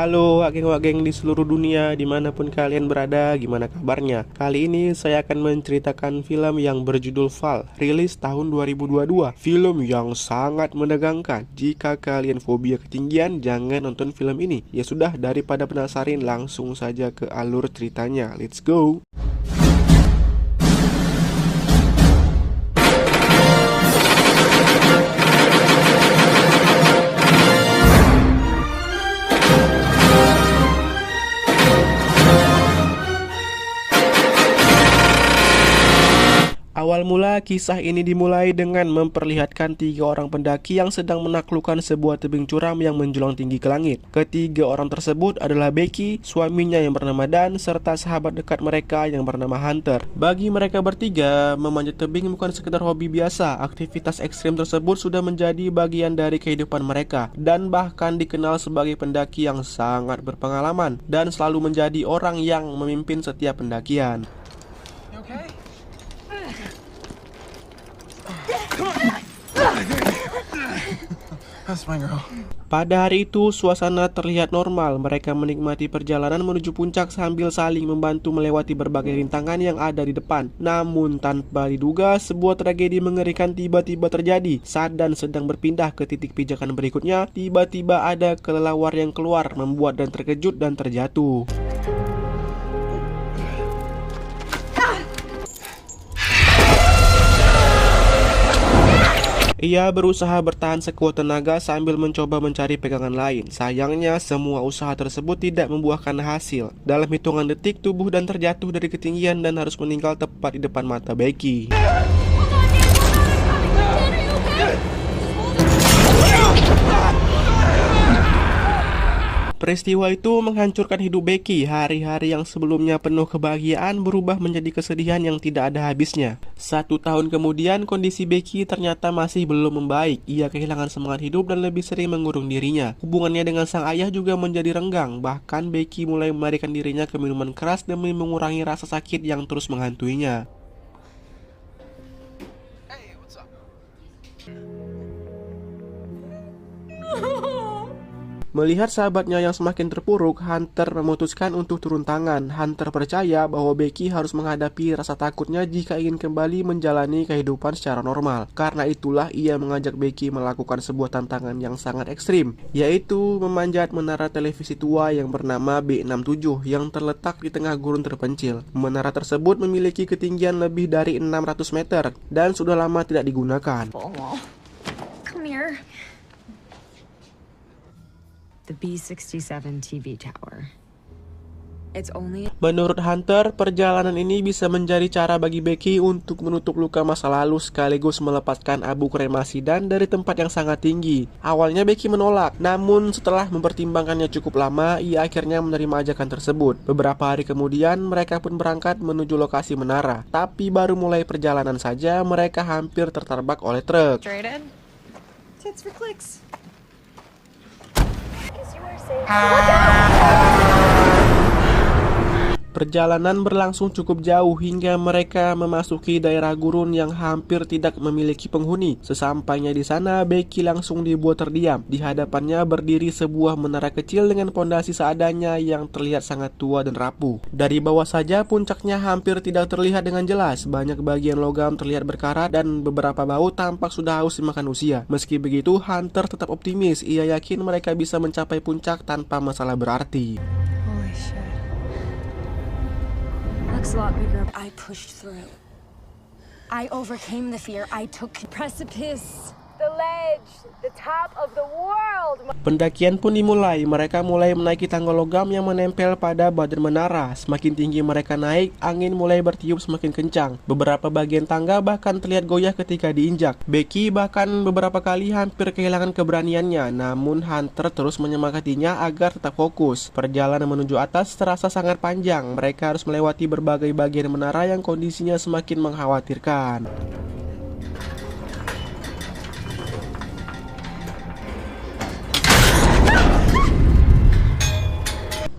Halo wak geng di seluruh dunia, dimanapun kalian berada, gimana kabarnya? Kali ini saya akan menceritakan film yang berjudul Fall, rilis tahun 2022. Film yang sangat menegangkan. Jika kalian fobia ketinggian, jangan nonton film ini. Ya sudah, daripada penasaran, langsung saja ke alur ceritanya. Let's go! Awal mula kisah ini dimulai dengan memperlihatkan 3 orang pendaki yang sedang menaklukkan sebuah tebing curam yang menjulang tinggi ke langit. Ketiga orang tersebut adalah Becky, suaminya yang bernama Dan, serta sahabat dekat mereka yang bernama Hunter. Bagi mereka bertiga, memanjat tebing bukan sekedar hobi biasa. Aktivitas ekstrim tersebut sudah menjadi bagian dari kehidupan mereka, dan bahkan dikenal sebagai pendaki yang sangat berpengalaman dan selalu menjadi orang yang memimpin setiap pendakian. Pada hari itu, suasana terlihat normal. Mereka menikmati perjalanan menuju puncak sambil saling membantu melewati berbagai rintangan yang ada di depan. Namun tanpa diduga, sebuah tragedi mengerikan tiba-tiba terjadi. Saat Dan sedang berpindah ke titik pijakan berikutnya, tiba-tiba ada kelelawar yang keluar, membuat Dan terkejut dan terjatuh. Ia berusaha bertahan sekuat tenaga sambil mencoba mencari pegangan lain. Sayangnya, semua usaha tersebut tidak membuahkan hasil. Dalam hitungan detik, tubuh Dan terjatuh dari ketinggian dan harus meninggal tepat di depan mata Becky. Peristiwa itu menghancurkan hidup Becky. Hari-hari yang sebelumnya penuh kebahagiaan berubah menjadi kesedihan yang tidak ada habisnya. 1 tahun kemudian, kondisi Becky ternyata masih belum membaik. Ia kehilangan semangat hidup dan lebih sering mengurung dirinya. Hubungannya dengan sang ayah juga menjadi renggang. Bahkan Becky mulai melarikan dirinya ke minuman keras demi mengurangi rasa sakit yang terus menghantuinya. Melihat sahabatnya yang semakin terpuruk, Hunter memutuskan untuk turun tangan. Hunter percaya bahwa Becky harus menghadapi rasa takutnya jika ingin kembali menjalani kehidupan secara normal. Karena itulah ia mengajak Becky melakukan sebuah tantangan yang sangat ekstrim, yaitu memanjat menara televisi tua yang bernama B67 yang terletak di tengah gurun terpencil. Menara tersebut memiliki ketinggian lebih dari 600 meter dan sudah lama tidak digunakan. Come here. The B67 TV tower. It's only... Menurut Hunter, perjalanan ini bisa menjadi cara bagi Becky untuk menutup luka masa lalu sekaligus melepaskan abu kremasi Dan dari tempat yang sangat tinggi. Awalnya Becky menolak, namun setelah mempertimbangkannya cukup lama, ia akhirnya menerima ajakan tersebut. Beberapa hari kemudian, mereka pun berangkat menuju lokasi menara. Tapi baru mulai perjalanan saja, mereka hampir tertabrak oleh truk. Tits for clicks. Perjalanan berlangsung cukup jauh hingga mereka memasuki daerah gurun yang hampir tidak memiliki penghuni. Sesampainya di sana, Becky langsung dibuat terdiam. Di hadapannya berdiri sebuah menara kecil dengan pondasi seadanya yang terlihat sangat tua dan rapuh. Dari bawah saja puncaknya hampir tidak terlihat dengan jelas. Banyak bagian logam terlihat berkarat dan beberapa bau tampak sudah haus dimakan usia. Meski begitu, Hunter tetap optimis. Ia yakin mereka bisa mencapai puncak tanpa masalah berarti. Holy shit. Looks a lot bigger. I pushed through. I overcame the fear. I took precipice. The ledge. The top of the world. Pendakian pun dimulai. Mereka mulai menaiki tangga logam yang menempel pada badan menara. Semakin tinggi mereka naik, angin mulai bertiup semakin kencang. Beberapa bagian tangga bahkan terlihat goyah ketika diinjak. Becky bahkan beberapa kali hampir kehilangan keberaniannya. Namun Hunter terus menyemangatinya agar tetap fokus. Perjalanan menuju atas terasa sangat panjang. Mereka harus melewati berbagai bagian menara yang kondisinya semakin mengkhawatirkan.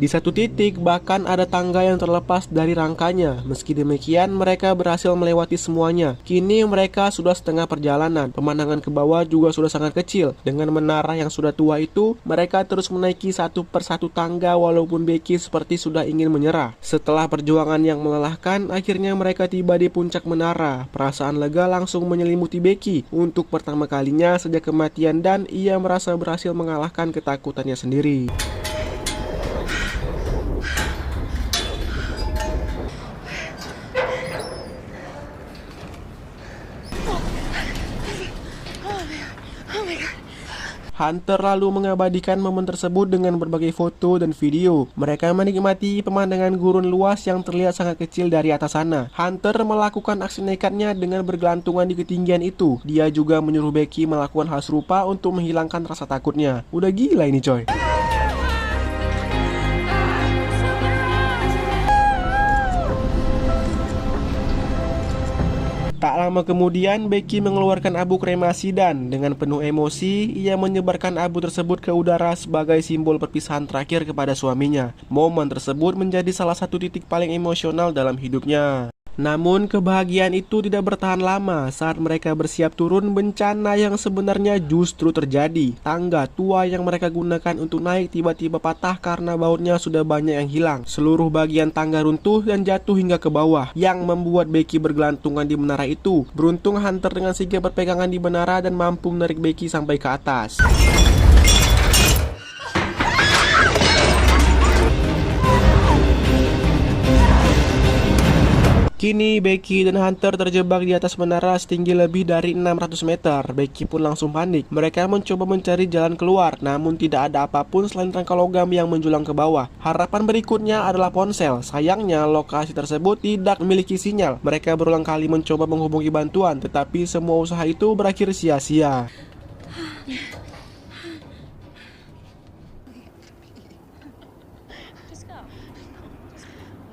Di satu titik bahkan ada tangga yang terlepas dari rangkanya. Meski demikian mereka berhasil melewati semuanya. Kini mereka sudah setengah perjalanan. Pemandangan ke bawah juga sudah sangat kecil. Dengan menara yang sudah tua itu, mereka terus menaiki satu persatu tangga walaupun Becky seperti sudah ingin menyerah. Setelah perjuangan yang melelahkan, akhirnya mereka tiba di puncak menara. Perasaan lega langsung menyelimuti Becky untuk pertama kalinya sejak kematian dan ia merasa berhasil mengalahkan ketakutannya sendiri. Hunter lalu mengabadikan momen tersebut dengan berbagai foto dan video. Mereka menikmati pemandangan gurun luas yang terlihat sangat kecil dari atas sana. Hunter melakukan aksi nekatnya dengan bergelantungan di ketinggian itu. Dia juga menyuruh Becky melakukan hal serupa untuk menghilangkan rasa takutnya. Udah gila ini coy. Tak lama kemudian, Becky mengeluarkan abu kremasi dan dengan penuh emosi, ia menyebarkan abu tersebut ke udara sebagai simbol perpisahan terakhir kepada suaminya. Momen tersebut menjadi salah satu titik paling emosional dalam hidupnya. Namun kebahagiaan itu tidak bertahan lama. Saat mereka bersiap turun, bencana yang sebenarnya justru terjadi. Tangga tua yang mereka gunakan untuk naik tiba-tiba patah karena bautnya sudah banyak yang hilang. Seluruh bagian tangga runtuh dan jatuh hingga ke bawah, yang membuat Becky bergelantungan di menara itu. Beruntung Hunter dengan sigap berpegangan di menara dan mampu menarik Becky sampai ke atas. Kini Becky dan Hunter terjebak di atas menara setinggi lebih dari 600 meter. Becky pun langsung panik. Mereka mencoba mencari jalan keluar, namun tidak ada apapun selain rangka logam yang menjulang ke bawah. Harapan berikutnya adalah ponsel. Sayangnya lokasi tersebut tidak memiliki sinyal. Mereka berulang kali mencoba menghubungi bantuan, tetapi semua usaha itu berakhir sia-sia.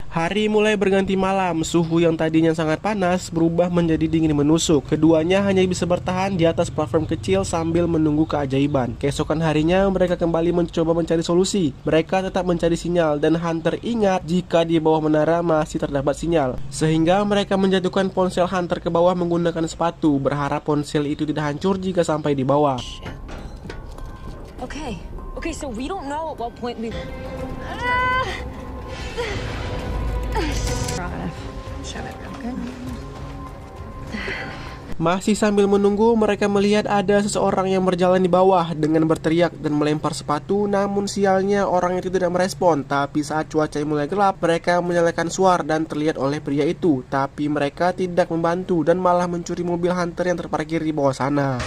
Hari mulai berganti malam, suhu yang tadinya sangat panas berubah menjadi dingin menusuk. Keduanya hanya bisa bertahan di atas platform kecil sambil menunggu keajaiban. Keesokan harinya mereka kembali mencoba mencari solusi. Mereka tetap mencari sinyal dan Hunter ingat jika di bawah menara masih terdapat sinyal. Sehingga mereka menjatuhkan ponsel Hunter ke bawah menggunakan sepatu, berharap ponsel itu tidak hancur jika sampai di bawah. Okay, so we don't know at what point we... Masih sambil menunggu, mereka melihat ada seseorang yang berjalan di bawah dengan berteriak dan melempar sepatu. Namun sialnya orang itu tidak merespon. Tapi saat cuaca mulai gelap, mereka menyalakan suar dan terlihat oleh pria itu. Tapi mereka tidak membantu dan malah mencuri mobil Hunter yang terparkir di bawah sana.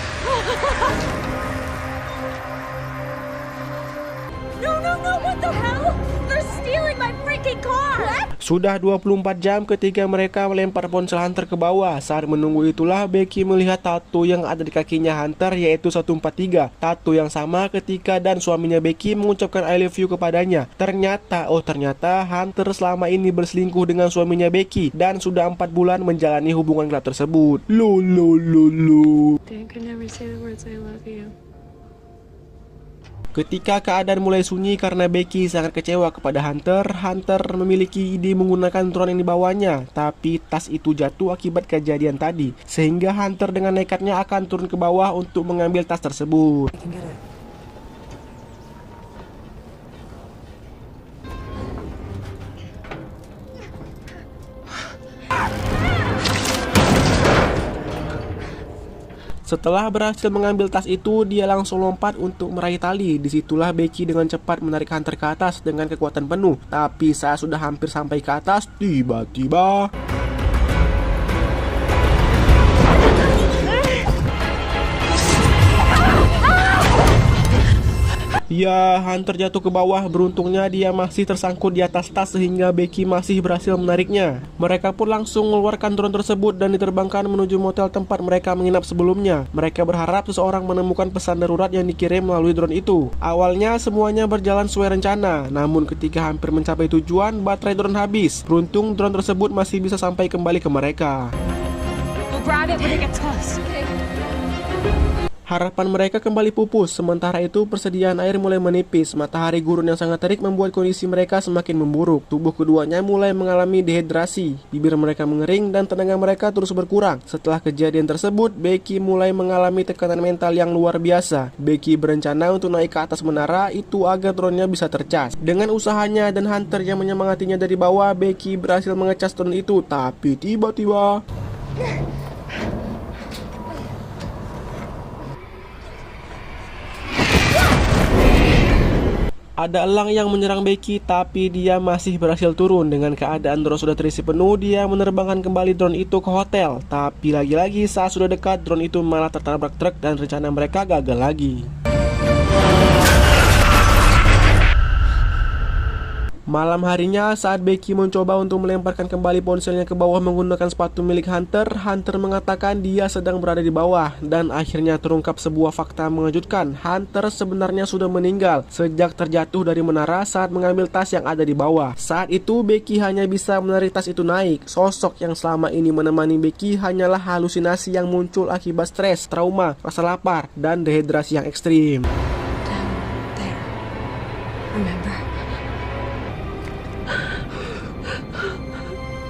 No, what the hell? They're stealing my freaking car! Sudah 24 jam ketika mereka melempar ponsel Hunter ke bawah. Saat menunggu itulah Becky melihat tato yang ada di kakinya Hunter, yaitu 143. Tato yang sama ketika dan suaminya Becky mengucapkan I love you kepadanya. Ternyata Hunter selama ini berselingkuh dengan suaminya Becky dan sudah 4 bulan menjalani hubungan gelap tersebut. Dan can never say the words I love you. Ketika keadaan mulai sunyi karena Becky sangat kecewa kepada Hunter memiliki ide menggunakan drone yang dibawanya. Tapi tas itu jatuh akibat kejadian tadi, sehingga Hunter dengan nekatnya akan turun ke bawah untuk mengambil tas tersebut. Setelah berhasil mengambil tas itu, dia langsung lompat untuk meraih tali. Disitulah Becky dengan cepat menarik Hunter ke atas dengan kekuatan penuh. Tapi saat sudah hampir sampai ke atas, tiba-tiba ya, Hunter jatuh ke bawah. Beruntungnya dia masih tersangkut di atas tas sehingga Becky masih berhasil menariknya. Mereka pun langsung mengeluarkan drone tersebut dan diterbangkan menuju motel tempat mereka menginap sebelumnya. Mereka berharap seseorang menemukan pesan darurat yang dikirim melalui drone itu. Awalnya semuanya berjalan sesuai rencana, namun ketika hampir mencapai tujuan, baterai drone habis. Beruntung drone tersebut masih bisa sampai kembali ke mereka. We'll grab it when it gets close. Harapan mereka kembali pupus. Sementara itu persediaan air mulai menipis. Matahari gurun yang sangat terik membuat kondisi mereka semakin memburuk. Tubuh keduanya mulai mengalami dehidrasi. Bibir mereka mengering dan tenaga mereka terus berkurang. Setelah kejadian tersebut, Becky mulai mengalami tekanan mental yang luar biasa. Becky berencana untuk naik ke atas menara itu agar drone-nya bisa tercas. Dengan usahanya dan Hunter yang menyemangatinya dari bawah, Becky berhasil mengecas drone itu. Tapi tiba-tiba ada elang yang menyerang Becky, tapi dia masih berhasil turun. Dengan keadaan drone sudah terisi penuh, dia menerbangkan kembali drone itu ke hotel. Tapi lagi-lagi saat sudah dekat, drone itu malah tertabrak truk dan rencana mereka gagal lagi. Malam harinya saat Becky mencoba untuk melemparkan kembali ponselnya ke bawah menggunakan sepatu milik Hunter, Hunter mengatakan dia sedang berada di bawah. Dan akhirnya terungkap sebuah fakta mengejutkan. Hunter sebenarnya sudah meninggal sejak terjatuh dari menara saat mengambil tas yang ada di bawah. Saat itu Becky hanya bisa menarik tas itu naik. Sosok yang selama ini menemani Becky hanyalah halusinasi yang muncul akibat stres, trauma, rasa lapar, dan dehidrasi yang ekstrim. Down there. Remember?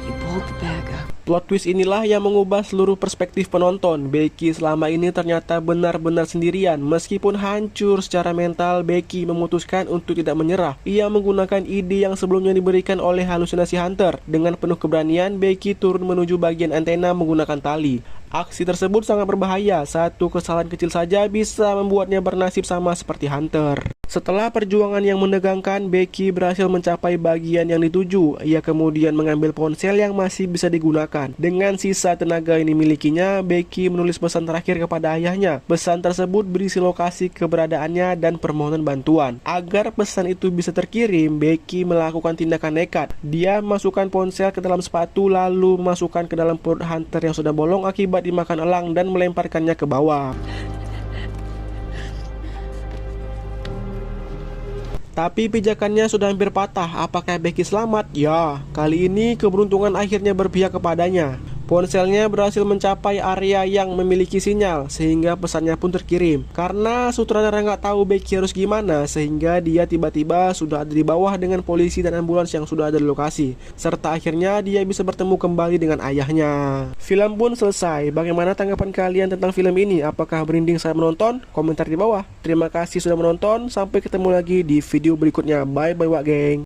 You pulled the bag up. Plot twist inilah yang mengubah seluruh perspektif penonton. Becky selama ini ternyata benar-benar sendirian. Meskipun hancur secara mental, Becky memutuskan untuk tidak menyerah. Ia menggunakan ide yang sebelumnya diberikan oleh halusinasi Hunter. Dengan penuh keberanian, Becky turun menuju bagian antena menggunakan tali. Aksi tersebut sangat berbahaya. Satu kesalahan kecil saja bisa membuatnya bernasib sama seperti Hunter. Setelah perjuangan yang menegangkan, Becky berhasil mencapai bagian yang dituju. Ia kemudian mengambil ponsel yang masih bisa digunakan. Dengan sisa tenaga yang dimilikinya, Becky menulis pesan terakhir kepada ayahnya. Pesan tersebut berisi lokasi keberadaannya dan permohonan bantuan. Agar pesan itu bisa terkirim, Becky melakukan tindakan nekat. Dia memasukkan ponsel ke dalam sepatu lalu memasukkan ke dalam perut Hunter yang sudah bolong akibat dimakan elang dan melemparkannya ke bawah. Tapi pijakannya sudah hampir patah. Apakah Becky selamat? Ya, kali ini keberuntungan akhirnya berpihak kepadanya. Ponselnya berhasil mencapai area yang memiliki sinyal, sehingga pesannya pun terkirim. Karena sutradara nggak tahu Becky harus gimana, sehingga dia tiba-tiba sudah ada di bawah dengan polisi dan ambulans yang sudah ada di lokasi. Serta akhirnya dia bisa bertemu kembali dengan ayahnya. Film pun selesai. Bagaimana tanggapan kalian tentang film ini? Apakah berinding saat menonton? Komentar di bawah. Terima kasih sudah menonton. Sampai ketemu lagi di video berikutnya. Bye-bye, Wak Geng.